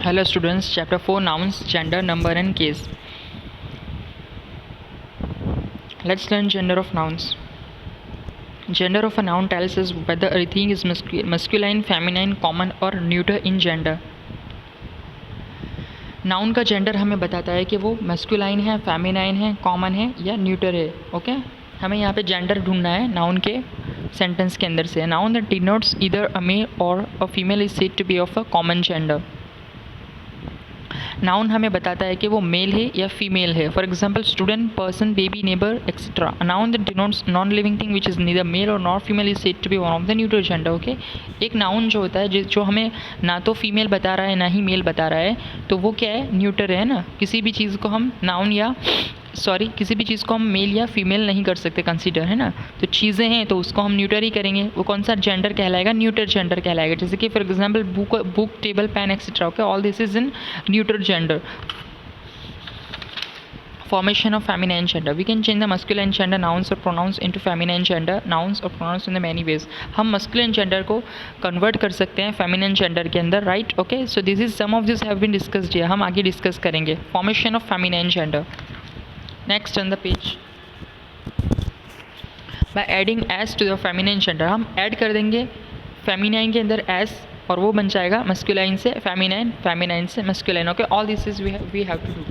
Hello students, chapter 4 nouns, gender, number and case. Let's learn gender of nouns. Gender of a noun tells us whether a thing is masculine, feminine, common or neuter in gender. Noun का gender हमें बताता है कि वो masculine है, feminine है, common है या न्यूटर है. ओके, हमें यहाँ पे जेंडर ढूंढना है नाउन के सेंटेंस के अंदर से. Noun that denotes either a male or a female is said to be of a common gender. Noun हमें बताता है कि वो मेल है या फीमेल है. For example student, person, baby, neighbour etcetera. Noun that denotes non living thing which is neither male or not female is said to be one of the neutral gender. Okay, एक noun जो होता है जो हमें ना तो female बता रहा है ना ही मेल बता रहा है, तो वो क्या है, न्यूट्रल है ना. किसी भी चीज़ को हम नाउन या किसी भी चीज़ को हम मेल या फीमेल नहीं कर सकते कंसीडर, है ना. तो चीज़ें हैं तो उसको हम न्यूटर ही करेंगे. वो कौन सा जेंडर कहलाएगा, न्यूटर जेंडर कहलाएगा. जैसे कि for example book, table, pen etcetera. Okay, all this is in neuter gender. Formation of feminine gender. We can change the masculine gender nouns or pronouns into feminine gender nouns or pronouns in the many ways. हम masculine gender को convert कर सकते हैं feminine gender के अंदर, right? Okay, so this is some of this have been discussed here. हम आगे discuss करेंगे. Formation of feminine gender. Next on the page. By adding s to the feminine gender, हम add कर देंगे feminine के अंदर s और वो बन जाएगा masculine से feminine, feminine से masculine. Okay, all this is we have to do.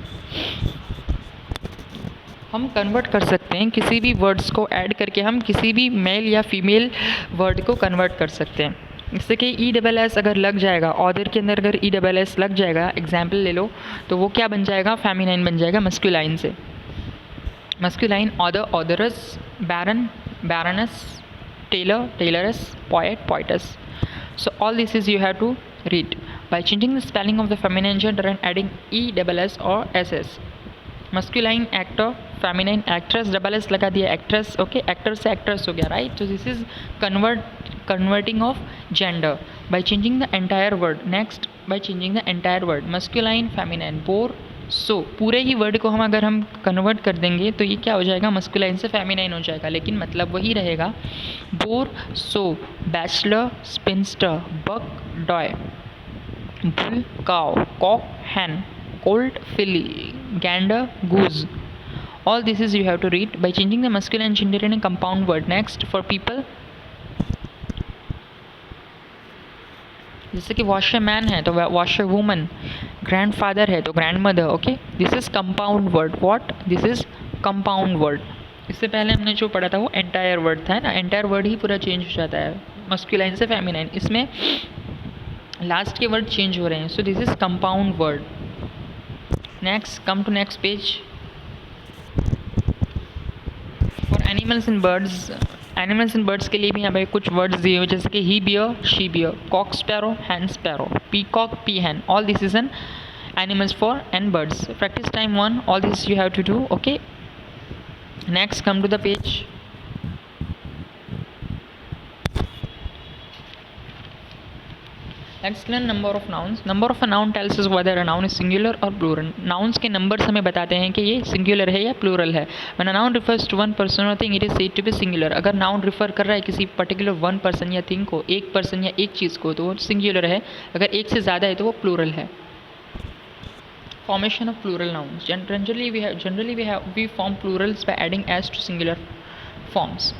हम कन्वर्ट कर सकते हैं किसी भी वर्ड्स को ऐड करके, हम किसी भी मेल या फीमेल वर्ड को कन्वर्ट कर सकते हैं. जैसे कि ई डबल एस अगर लग जाएगा ऑदर के अंदर, अगर ई डबल एस लग जाएगा, एग्जाम्पल ले लो, तो वो क्या बन जाएगा, फेमिनाइन बन जाएगा मस्कुलाइन से. Masculine author, authoress, baron, baroness, tailor, tailoress, poet, poetess. So all this is you have to read by changing the spelling of the feminine gender and adding e double s or ss. Masculine actor, feminine actress, double s लगा दिया actress. Okay, actor से actress हो गया, right. तो this is converting of gender by changing the entire word. Next, by changing the entire word, masculine, feminine, boar, sow, पूरे ही word को हम अगर हम कन्वर्ट कर देंगे तो ये क्या हो जाएगा, मस्कुलाइन से फेमिनाइन हो जाएगा, लेकिन मतलब वही रहेगा. Bore, so, bachelor, sphincter, buck, doe, bull, cow, Kock, Hahn, colt, filly, gander, goose. All this is you have to read by changing the masculine gender in a compound word. Next, for people, जैसे कि washerman है तो washer woman, grandfather है तो grandmother. Okay, this is compound word. What, this is compound word. इससे पहले हमने जो पढ़ा था वो एंटायर वर्ड था ना. एंटायर वर्ड ही पूरा चेंज हो जाता है मस्कुलाइन से फेमिनाइन. इसमें लास्ट के वर्ड चेंज हो रहे हैं. So this is compound word. Next, come to next page. For animals and birds के लिए भी यहाँ पे कुछ words दिए हुए, जैसे कि he bear, she bear, cock sparrow, hen sparrow, peacock, peahen. All this is an animals for and birds. Practice time 1. All this you have to do. Okay. Next, come to the page. Let's learn number of nouns. Number of a noun tells us whether a noun is singular or plural. Nouns के numbers हमें बताते हैं कि ये singular है या plural है. When a noun refers to one person or thing, it is said to be singular. अगर noun refer कर रहा है किसी particular one person या thing को, एक person या एक चीज़ को, तो वो singular है. अगर एक से ज़्यादा है तो वो plural है. Formation of plural nouns. Generally we form plurals by adding s to singular forms.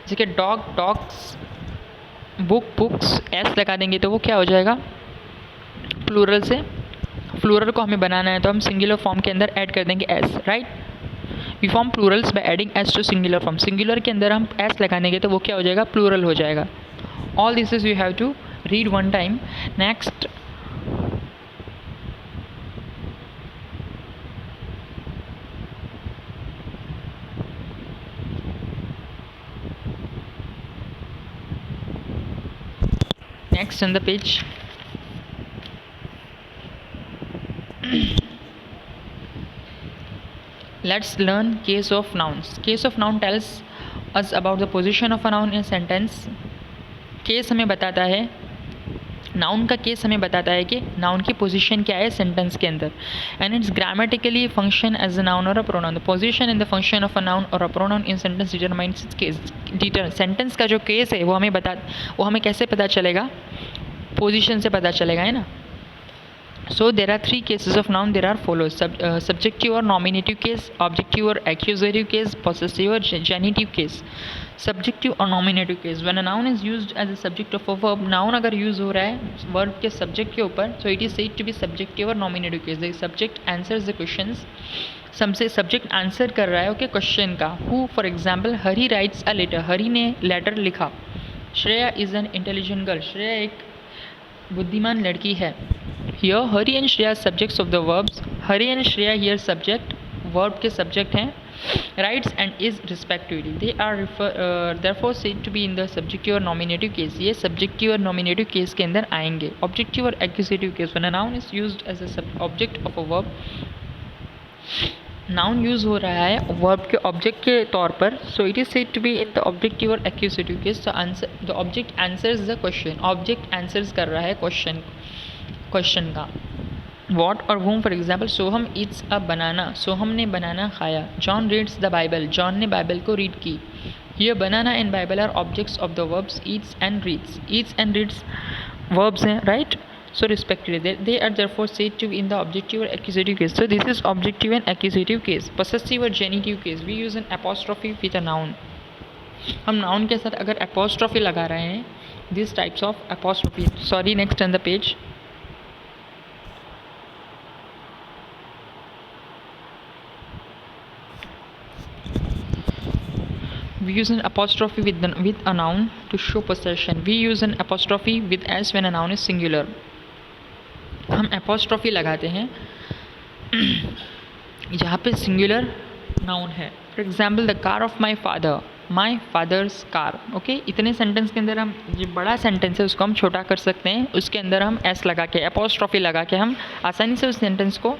जैसे कि dog, dogs, book, books, S लगा देंगे तो वो क्या हो जाएगा, प्लूरल से. प्लूरल को हमें बनाना है तो हम सिंगुलर फॉर्म के अंदर ऐड कर देंगे S, right. We form plurals by adding S to singular form. Singular के अंदर हम एस लगा देंगे तो वो क्या हो जाएगा, प्लूरल हो जाएगा. All this is you have to read one time. Next, next on the page. Let's learn case of nouns. Case of noun tells us about the position of a noun in a sentence. Case हमें बताता है, noun का case हमें बताता है कि noun की position क्या है सेंटेंस के अंदर. And its grammatically function as a noun or a pronoun. The position in the function of a noun or a pronoun in sentence determines its case. Sentence का जो केस है वो हमें कैसे पता चलेगा, पोजीशन से पता चलेगा, है ना. So there are three cases of noun. There are follows: subjective or nominative case, objective or accusative case, possessive or genitive case. Subjective or nominative case, when a noun is used as a subject of a verb, noun अगर use हो रहा है verb के subject के ऊपर, so it is said to be subjective or nominative case. The subject answers the questions. सबसे subject answer कर रहा है ओके क्वेश्चन का. Who for example, Hari writes a letter, Hari ने लेटर लिखा. Shreya is an intelligent girl, Shreya एक बुद्धिमान लड़की है. Here Hari and Shreya subjects of the verbs. Hari and Shreya here subject, verb के सब्जेक्ट हैं. Writes and is respectively, they are therefore said to be in the subjective और nominative case. ये subjective और nominative case के अंदर आएंगे. Objective or accusative case, when a noun is used as a object of a verb, noun use हो रहा है verb के ऑब्जेक्ट के तौर पर, so it is said to be in the objective or accusative case. The object answers the question, object answers कर रहा है क्वेश्चन का. What or whom for example, Soham eats a banana, Soham ने बनाना खाया. John reads the Bible, John ने Bible को read की. Here banana and Bible are objects of the verbs eats and reads. Eats and reads verbs हैं, right. So respectively, they are therefore said to be in the objective or accusative case. So this is objective and accusative case. Possessive or genitive case, we use an apostrophe with a noun. हम noun के साथ अगर apostrophe लगा रहे हैं, these types of apostrophe. Sorry, next on the page. We use an apostrophe with a noun to show possession. We use an apostrophe with s when a noun is singular. हम apostrophe लगाते हैं जहाँ पे singular noun है. For example, the car of my father, my father's car. Okay, इतने sentence के अंदर हम जो बड़ा सेंटेंस है उसको हम छोटा कर सकते हैं. उसके अंदर हम एस लगा के, apostrophe लगा के हम आसानी से उस सेंटेंस को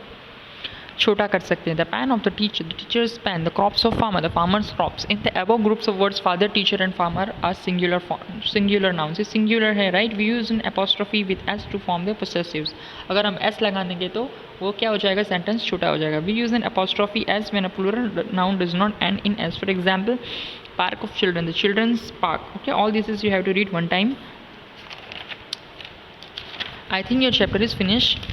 छोटा कर सकते हैं. The pen of the teacher, the teacher's pen. The crops of farmer, the farmer's crops. In the above groups of words father, teacher and farmer are singular nouns. ये सिंगुलर है, right. We use an apostrophe with S to form the possessives. अगर हम S लगा देंगे तो वो क्या हो जाएगा, सेंटेंस छोटा हो जाएगा. We use an apostrophe S when a plural noun does not end in S. For example, park of children, the children's park. Okay, all this is you have to read one time. I think your chapter is finished.